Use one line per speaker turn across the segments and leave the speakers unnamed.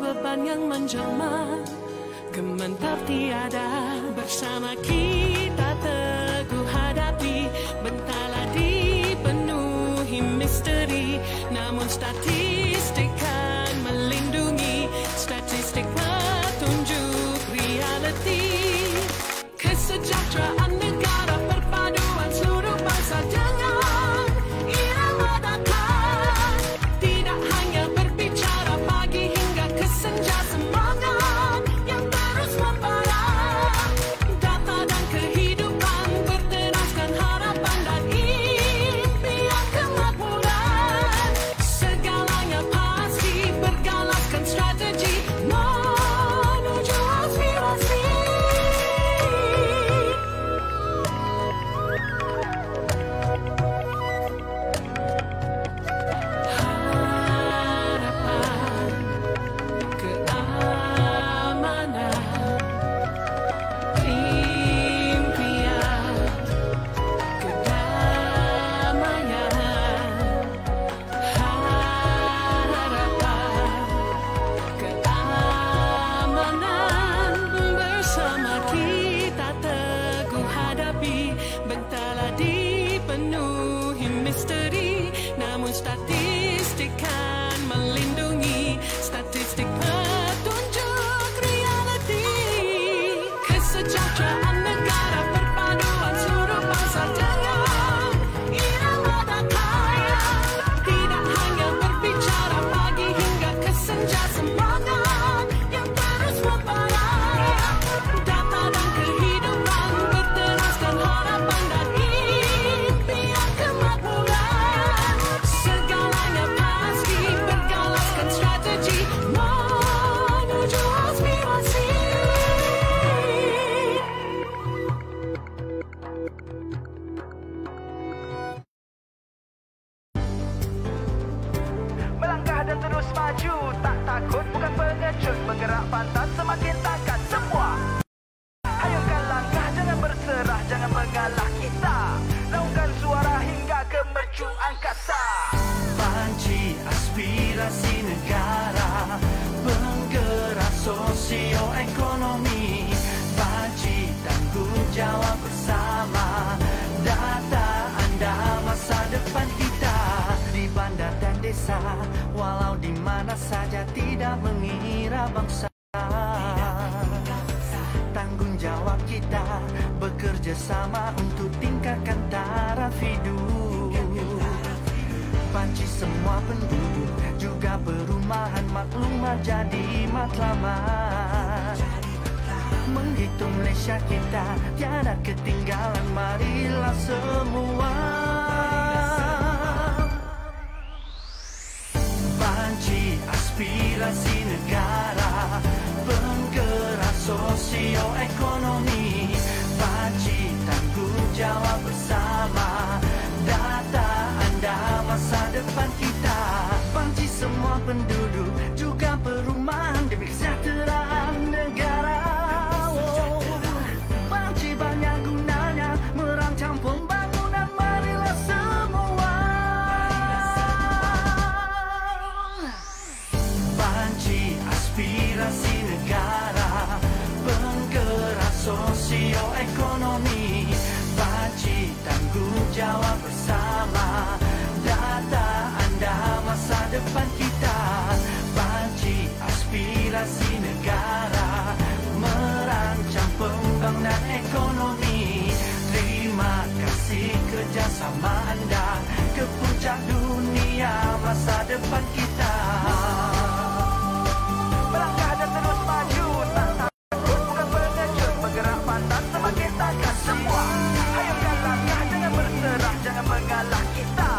beban yang menjelma, gementar tiada. Bersama kita teguh hadapi, bentala dipenuhi misteri. Namun statistik kan melindungi, statistik petunjuk reality. Kesejahteraan negara, perpaduan seluruh bangsa dengan irama datang. Tidak hanya berbicara pagi hingga ke senja, semangat yang terus membara. Data dan kehidupan berteraskan harapan dan impian kemakmuran. Segalanya pasti bergalaskan strategi menuju aspirasi. Bentala dipenuhi misteri, namun statistik kan melindungi, statistik petunjuk reality. Kesejahteraan negara, perpaduan seluruh bangsa dengan irama datang. Tidak hanya berbicara pagi hingga ke senja, semangat yang terus membara. Data dan kehidupan berteraskan harapan dan impian kemakmuran. Segalanya pasti bergalaskan strategi menuju aspirasi.
Melangkah dan terus maju, tak takut bukan pengecut, bergerak pantas semakin takkan semua. Hayungkan langkah, jangan berserah, jangan mengalah kita. Laungkan suara hingga ke mercu angkasa.
Panci aspirasi negara, penggerak sosioekonomi. Panci tanggung jawab bersama, data anda masa depan kita. Di bandar dan desa, walau di mana saja, tidak mengira bangsa. Tanggung jawab kita bekerja sama untuk tingkatkan taraf hidup. Panci semua penduduk, juga perumahan maklumat jadi matlamat. Menghitung Malaysia kita tiada ketinggalan, marilah semua. Panci aspirasi negara, penggerak sosioekonomi. Panci tanggung jawab bersama, data anda masa depan kita. Panci semua penduduk, juga perumahan demi kesejahteraan negara. Panci banyak gunanya, merancang pembangunan, marilah semua. Panci aspirasi negara, penggerak sosioekonomi. Panci tanggung jawab bersama, data anda masa depan kita. Panci aspirasi negara, merancang pembangunan ekonomi. Terima kasih kerjasama anda, ke puncak dunia masa depan kita.
Melangkah dan terus maju, tak takut bukan pengecut, bergerak pantas semakin takkan semua. Hayungkan langkah, jangan berserah, jangan mengalah kita.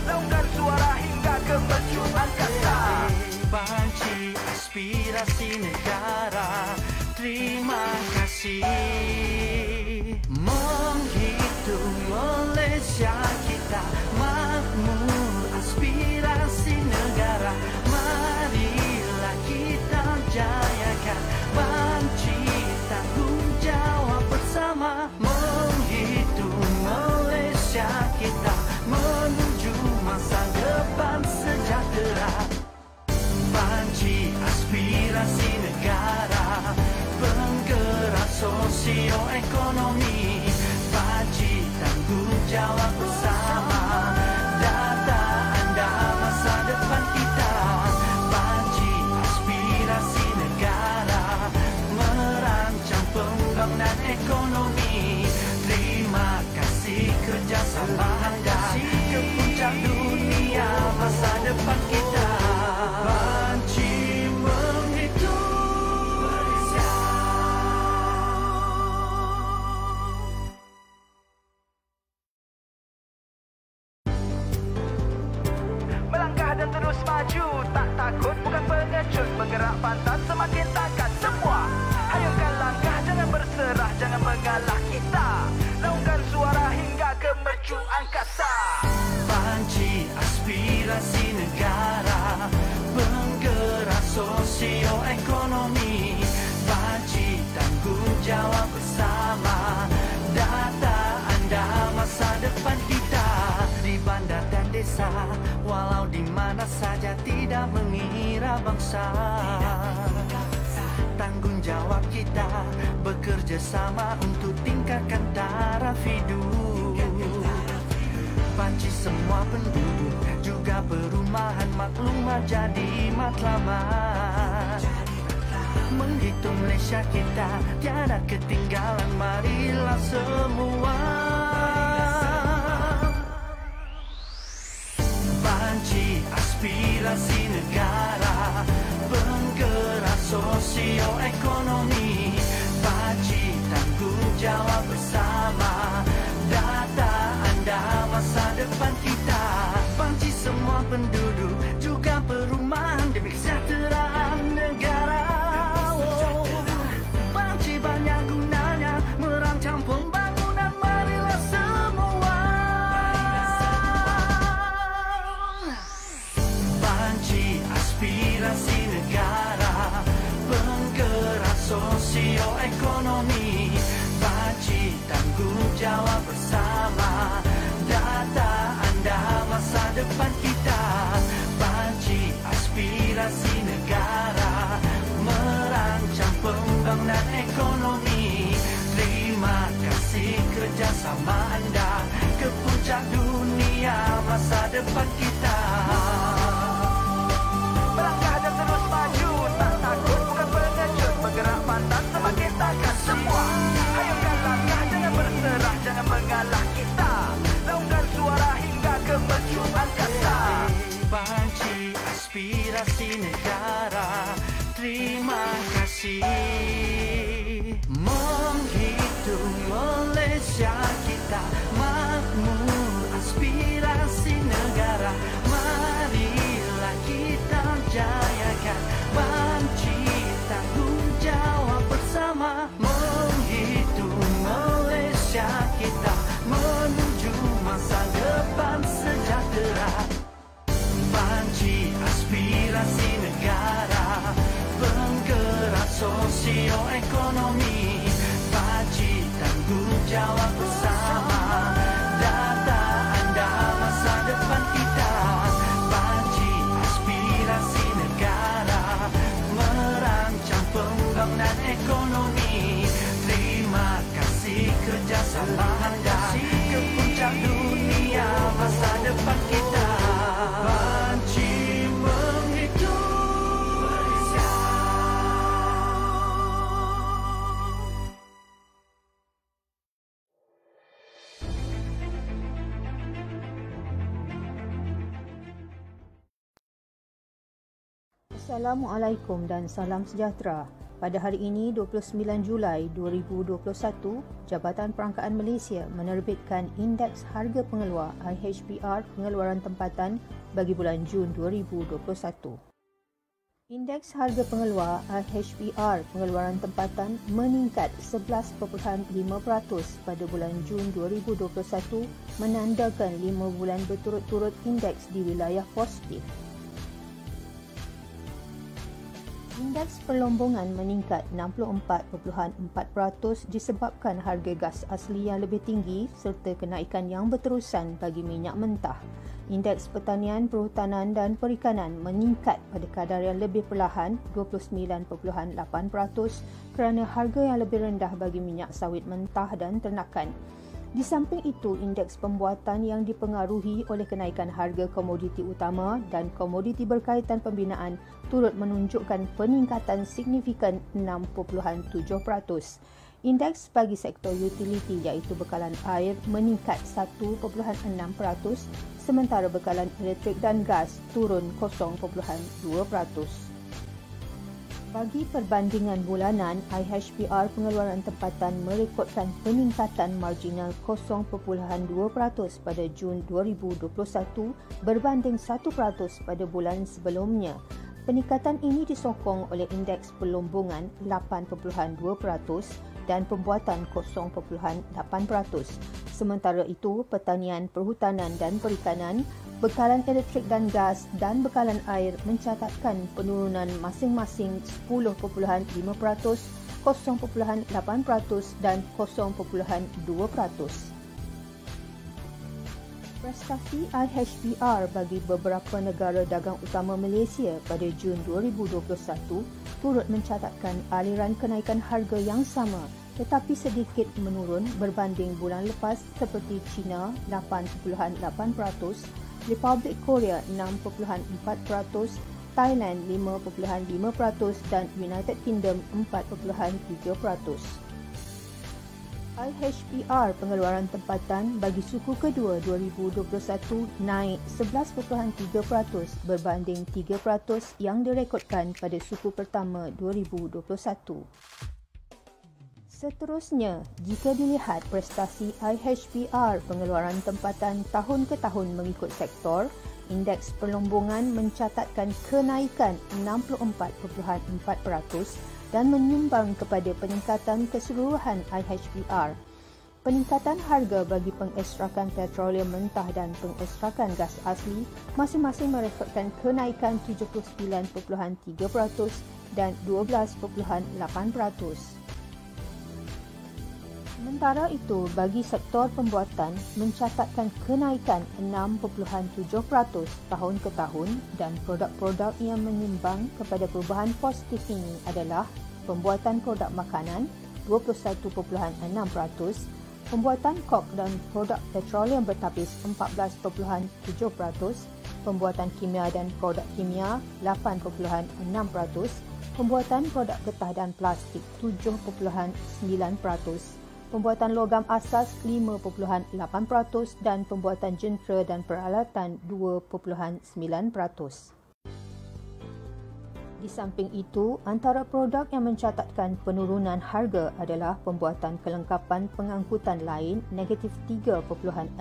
Laungkan suara hingga ke mercu angkasa.
Panci aspirasi negara, terima kasih. Menghitung Malaysia kita makmur, aspirasi negara, marilah kita jayakan. Panci tanggung jawab bersama, menghitung Malaysia kita menuju masa depan sejahtera. Panci aspirasi sosioekonomi. Panci tanggungjawab bersama, data anda masa depan kita. Panci aspirasi negara, merancang pembangunan ekonomi. Terima kasih kerjasama anda ke puncak dunia masa depan kita. Panci menghitung Malaysia.
Melangkah dan terus maju, tak takut bukan pengecut, bergerak pantas semakin takkan semua. Hayungkan langkah, jangan berserah, jangan mengalah kita. Laungkan suara hingga ke mercu angkasa.
Panci aspirasi negara, penggerak sosioekonomi. Panci tanggungjawab bersama, data anda masa depan kita. Di bandar dan desa, walau di mana saja, tidak mengira bangsa. Tanggungjawab kita bekerja sama untuk tingkatkan taraf hidup. Panci semua penduduk, juga perumahan maklumat jadi matlamat. Menghitung Malaysia kita, tiada ketinggalan, marilah semua. Panci aspirasi negara, penggerak sosioekonomi. Panci tanggungjawab bersama, data anda masa depan kita. Panci semua penduduk, juga perumahan demi kesejahteraan negara. Panci banyak gunanya, merancang pembangunan, marilah semua. Panci aspirasi negara, penggerak sosioekonomi. Panci tanggungjawab bersama, data anda masa depan kita. Panci aspirasi negara, merancang pembangunan ekonomi. Terima kasih kerjasama anda ke puncak dunia masa depan kita.
Melangkah dan terus maju, tak takut bukan pengecut, bergerak pantas semakin takkan semua. Hayungkan langkah, jangan berserah, jangan mengalah kita. Laungkan suara hingga ke mercu angkasa.
Panci aspirasi negara, terima kasih. Menghitung Malaysia kita, makmur aspirasi negara. Marilah kita jayakan, panci tanggungjawab bersama. Menghitung Malaysia kita, menuju masa depan sejahtera. Panci aspirasi negara, penggerak sosioekonomi. Panci tanggungjawab bersama, data anda masa depan kita. Panci aspirasi negara, merancang pembangunan ekonomi. Terima kasih kerjasama anda ke puncak dunia masa depan kita. Panci menghitung Malaysia.
Assalamualaikum dan salam sejahtera. Pada hari ini 29 Julai 2021, Jabatan Perangkaan Malaysia menerbitkan Indeks Harga Pengeluar IHPR pengeluaran tempatan bagi bulan Jun 2021. Indeks Harga Pengeluar IHPR pengeluaran tempatan meningkat 11.5% pada bulan Jun 2021, menandakan 5 bulan berturut-turut indeks di wilayah positif. Indeks perlombongan meningkat 64.4% disebabkan harga gas asli yang lebih tinggi serta kenaikan yang berterusan bagi minyak mentah. Indeks pertanian, perhutanan dan perikanan meningkat pada kadar yang lebih perlahan 29.8% kerana harga yang lebih rendah bagi minyak sawit mentah dan ternakan. Di samping itu, indeks pembuatan yang dipengaruhi oleh kenaikan harga komoditi utama dan komoditi berkaitan pembinaan turut menunjukkan peningkatan signifikan 6.7%. Indeks bagi sektor utiliti iaitu bekalan air meningkat 1.6%, sementara bekalan elektrik dan gas turun 0.2%. Bagi perbandingan bulanan, IHPR pengeluaran tempatan merekodkan peningkatan marginal 0.2% pada Jun 2021 berbanding 1% pada bulan sebelumnya. Peningkatan ini disokong oleh indeks perlombongan 8.2% dan pembuatan 0.8%. Sementara itu, pertanian, perhutanan dan perikanan, bekalan elektrik dan gas dan bekalan air mencatatkan penurunan masing-masing 10.5%, 0.8% dan 0.2%. Prestasi IHPR bagi beberapa negara dagang utama Malaysia pada Jun 2021 turut mencatatkan aliran kenaikan harga yang sama tetapi sedikit menurun berbanding bulan lepas seperti China 8.8%, Republik Korea 6.4%, Thailand 5.5% dan United Kingdom 4.3%. IHPR pengeluaran tempatan bagi suku kedua 2021 naik 11.3% berbanding 3% yang direkodkan pada suku pertama 2021. Seterusnya, jika dilihat prestasi IHPR pengeluaran tempatan tahun ke tahun mengikut sektor, indeks perlombongan mencatatkan kenaikan 64.4% dan menyumbang kepada peningkatan keseluruhan IHPR. Peningkatan harga bagi pengestrakan petroleum mentah dan pengestrakan gas asli masing-masing merekodkan kenaikan 79.3% dan 12.8%. Sementara itu, bagi sektor pembuatan mencatatkan kenaikan 6.7% tahun ke tahun dan produk-produk yang menyumbang kepada perubahan positif ini adalah pembuatan produk makanan 21.6%, pembuatan kok dan produk petroleum bertapis 14.7%, pembuatan kimia dan produk kimia 8.6%, pembuatan produk getah dan plastik 7.9%, pembuatan logam asas 5.8% dan pembuatan jentera dan peralatan 2.9%. Di samping itu, antara produk yang mencatatkan penurunan harga adalah pembuatan kelengkapan pengangkutan lain negatif 3.6%,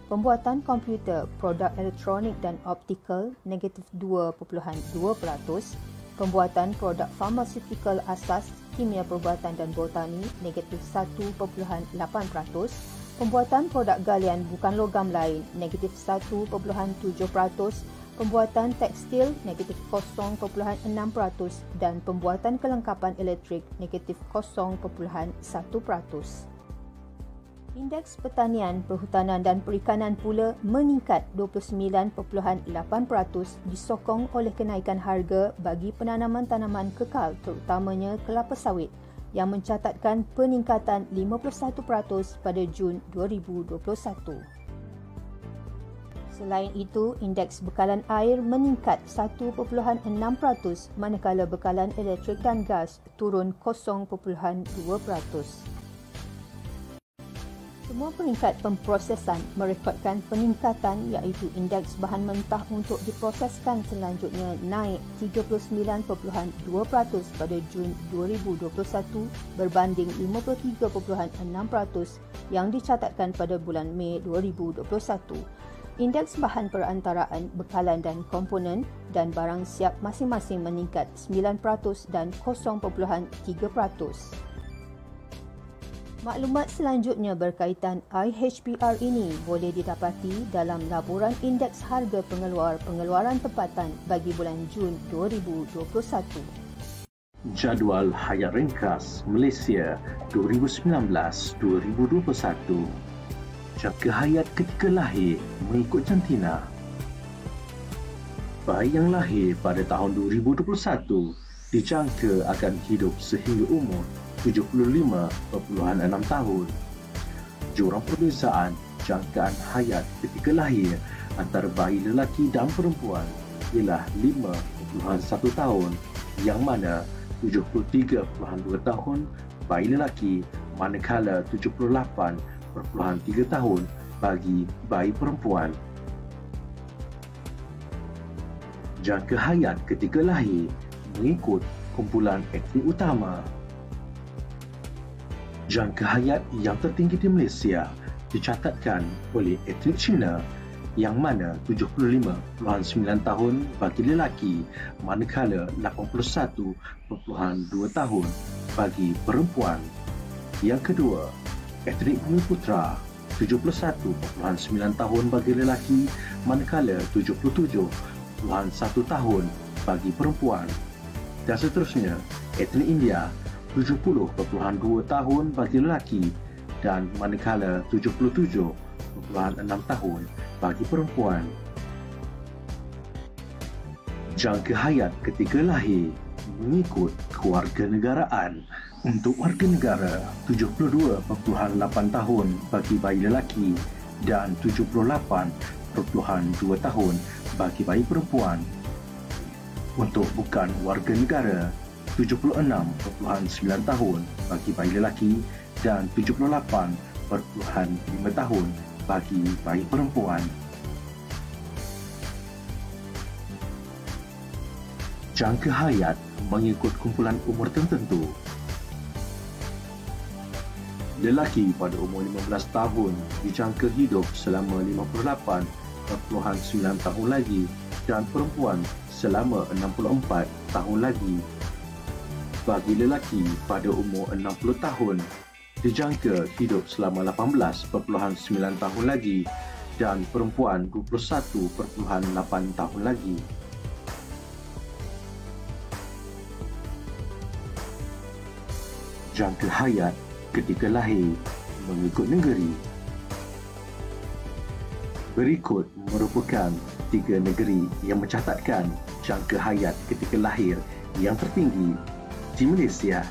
pembuatan komputer, produk elektronik dan optikal negatif 2.2%, pembuatan produk farmaceutical asas, kimia perubatan dan botani negatif 1.8%, pembuatan produk galian bukan logam lain negatif 1.7%, pembuatan tekstil negatif 0.6% dan pembuatan kelengkapan elektrik negatif 0.1%. Indeks pertanian, perhutanan dan perikanan pula meningkat 29.8% disokong oleh kenaikan harga bagi penanaman tanaman kekal terutamanya kelapa sawit yang mencatatkan peningkatan 51% pada Jun 2021. Selain itu, indeks bekalan air meningkat 1.6% manakala bekalan elektrik dan gas turun 0.2%. Semua peringkat pemprosesan merekodkan peningkatan iaitu indeks bahan mentah untuk diproseskan selanjutnya naik 39.2% pada Jun 2021 berbanding 53.6% yang dicatatkan pada bulan Mei 2021. Indeks bahan perantaraan, bekalan dan komponen dan barang siap masing-masing meningkat 9% dan 0.3%. Maklumat selanjutnya berkaitan IHPR ini boleh didapati dalam laporan Indeks Harga Pengeluaran Tempatan bagi bulan Jun 2021.
Jadual Hayat Ringkas Malaysia 2019-2021. Jangka hayat ketika lahir mengikut jantina. Bayi yang lahir pada tahun 2021 dijangka akan hidup sehingga umur 75.6 tahun. Jurang perbezaan jangkaan hayat ketika lahir antara bayi lelaki dan perempuan ialah 5.1 tahun, yang mana 73.2 tahun bayi lelaki manakala 78.3 tahun bagi bayi perempuan. Jangka hayat ketika lahir mengikut kumpulan etnik utama. Jangka hayat yang tertinggi di Malaysia dicatatkan oleh etnik Cina, yang mana 75.9 tahun bagi lelaki manakala 81.2 tahun bagi perempuan. Yang kedua, etnik Bumiputera, 71.9 tahun bagi lelaki manakala 77.1 tahun bagi perempuan. Dan seterusnya, etnik India, 70.2 tahun bagi lelaki dan manakala 77.6 tahun bagi perempuan. Jangka hayat ketika lahir mengikut kewarganegaraan. Untuk warga negara, 72.8 tahun bagi bayi lelaki dan 78.2 tahun bagi bayi perempuan. Untuk bukan warga negara, 76.9 tahun bagi bayi lelaki dan 78.5 tahun bagi bayi perempuan. Jangka hayat mengikut kumpulan umur tertentu. Lelaki pada umur 15 tahun dijangka hidup selama 58.9 tahun lagi dan perempuan selama 64 tahun lagi. Bagi lelaki pada umur 60 tahun dijangka hidup selama 18.9 tahun lagi dan perempuan 21.8 tahun lagi. Jangka hayat ketika lahir mengikut negeri. Berikut merupakan 3 negeri yang mencatatkan jangka hayat ketika lahir yang tertinggi di Malaysia.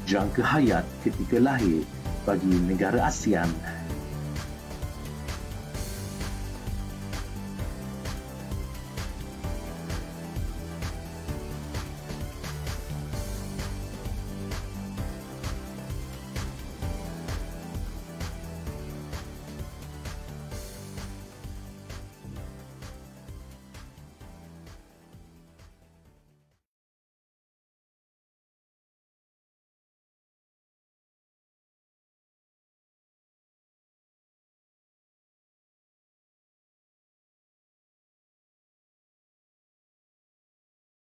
Jangka hayat ketika lahir bagi negara ASEAN.